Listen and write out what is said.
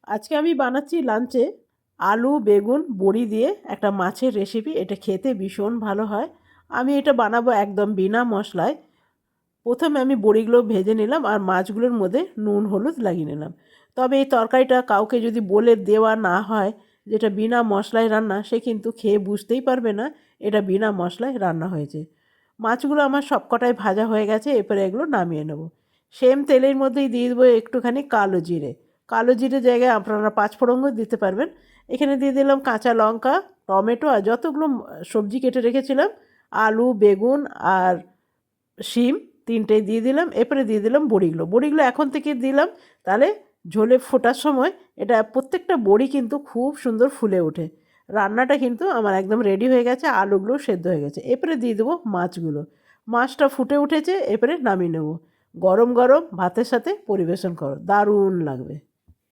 আজকে আমি বানাচ্ছি লাঞ্চে আলু বেগুন বড়ি দিয়ে একটা মাছের রেসিপি। এটা খেতে ভীষণ ভালো হয়। আমি এটা বানাবো একদম বিনা মশলায়। প্রথমে আমি বড়িগুলো ভেজে নিলাম আর মাছগুলোর মধ্যে নুন হলুদ লাগিয়ে নিলাম। তবে এই তরকারিটা কাউকে যদি বলে দেওয়া না হয় যেটা বিনা মশলায় রান্না, সে কিন্তু খেয়ে বুঝতেই পারবে না এটা বিনা মশলায় রান্না হয়েছে। মাছগুলো আমার সবকটাই ভাজা হয়ে গেছে, এরপরে এগুলো নামিয়ে নেব। সেম তেলের মধ্যেই দিয়ে দেবো একটুখানি কালো জিরে। কালো জিরে জায়গায় আপনারা পাঁচফোড়নও দিতে পারবেন। এখানে দিয়ে দিলাম কাঁচা লঙ্কা, টমেটো আর যতগুলো সবজি কেটে রেখেছিলাম, আলু বেগুন আর শিম তিনটেই দিয়ে দিলাম। এরপরে দিয়ে দিলাম বড়িগুলো এখন থেকে দিলাম, তাহলে ঝোলে ফোটার সময় এটা প্রত্যেকটা বড়ি কিন্তু খুব সুন্দর ফুলে ওঠে। রান্নাটা কিন্তু আমার একদম রেডি হয়ে গেছে, আলুগুলো সেদ্ধ হয়ে গেছে। এরপরে দিয়ে দেবো মাছগুলো। মাছটা ফুটে উঠেছে, এরপরে নামিয়ে নেব। গরম গরম ভাতের সাথে পরিবেশন করো, দারুণ লাগবে।